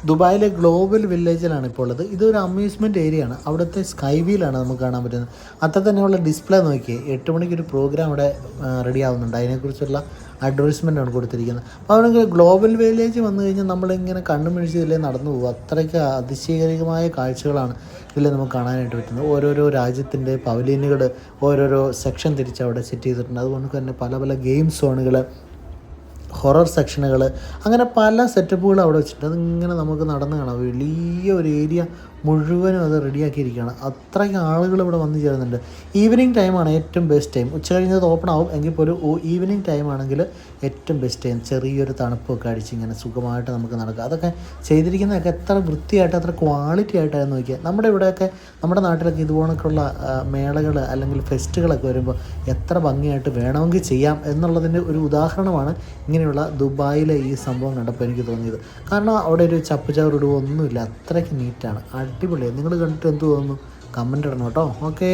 ദുബായിലെ ഗ്ലോബൽ വില്ലേജിലാണ് ഇപ്പോൾ ഉള്ളത്. ഇതൊരു അമ്യൂസ്മെൻറ്റ് ഏരിയ ആണ്. അവിടുത്തെ സ്കൈ വീലാണ് നമുക്ക് കാണാൻ പറ്റുന്നത്. അത്ര തന്നെയുള്ള ഡിസ്പ്ലേ നോക്കിയേ, 8 മണിക്കൊരു പ്രോഗ്രാം ഇവിടെ റെഡി ആവുന്നുണ്ട്. അതിനെക്കുറിച്ചുള്ള അഡ്വർടൈസ്മെൻറ്റാണ് കൊടുത്തിരിക്കുന്നത്. അപ്പോൾ അവിടെ ഗ്ലോബൽ വില്ലേജ് വന്നു കഴിഞ്ഞാൽ നമ്മളിങ്ങനെ കണ്ണും മിഴിച്ചില്ലേ നടന്നു പോകും. അത്രയ്ക്ക് അതിശയകരമായ കാഴ്ചകളാണ് ഇതിൽ നമുക്ക് കാണാനായിട്ട് പറ്റുന്നത്. ഓരോരോ രാജ്യത്തിൻ്റെ പവലിയനുകൾ ഓരോരോ സെക്ഷൻ തിരിച്ച് അവിടെ സെറ്റ് ചെയ്തിട്ടുണ്ട്. അതുകൊണ്ട് തന്നെ പല പല ഗെയിം സോണുകൾ, ഹൊറർ സെക്ഷനുകൾ, അങ്ങനെ പല സെറ്റപ്പുകളും അവിടെ വെച്ചിട്ട് അതിങ്ങനെ നമുക്ക് നടന്ന് കാണാം. വലിയ ഒരു ഏരിയ മുഴുവനും അത് റെഡിയാക്കിയിരിക്കുകയാണ്. അത്രയ്ക്ക് ആളുകൾ ഇവിടെ വന്നു ചേരുന്നുണ്ട്. ഈവനിങ് ടൈമാണ് ഏറ്റവും ബെസ്റ്റ് ടൈം. ഉച്ച കഴിഞ്ഞത് ഓപ്പൺ ആവും, എങ്കിൽ പോലും ഈവനിങ് ടൈം ആണെങ്കിൽ ഏറ്റവും ബെസ്റ്റ് ടൈം. ചെറിയൊരു തണുപ്പൊക്കെ അടിച്ച് ഇങ്ങനെ സുഖമായിട്ട് നമുക്ക് നടക്കാം. അതൊക്കെ ചെയ്തിരിക്കുന്നതൊക്കെ എത്ര വൃത്തിയായിട്ട് എത്ര ക്വാളിറ്റി ആയിട്ടാണ് നോക്കിയാൽ. നമ്മുടെ ഇവിടെയൊക്കെ നമ്മുടെ നാട്ടിലൊക്കെ ഇതുപോലൊക്കെയുള്ള മേളകൾ അല്ലെങ്കിൽ ഫെസ്റ്റുകളൊക്കെ വരുമ്പോൾ എത്ര ഭംഗിയായിട്ട് വേണമെങ്കിൽ ചെയ്യാം എന്നുള്ളതിൻ്റെ ഒരു ഉദാഹരണമാണ് ഇങ്ങനെയുള്ള ദുബായിലെ ഈ സംഭവം കണ്ടപ്പോൾ എനിക്ക് തോന്നിയത്. കാരണം അവിടെ ഒരു ചപ്പുചവറിടുവോ ഒന്നുമില്ല, അത്രയ്ക്ക് നീറ്റാണ്, അടിപൊളിയാണ്. നിങ്ങൾ കണ്ടിട്ട് എന്ത് തോന്നുന്നു? കമൻ്റ് ഇടണം കേട്ടോ. ഓക്കേ.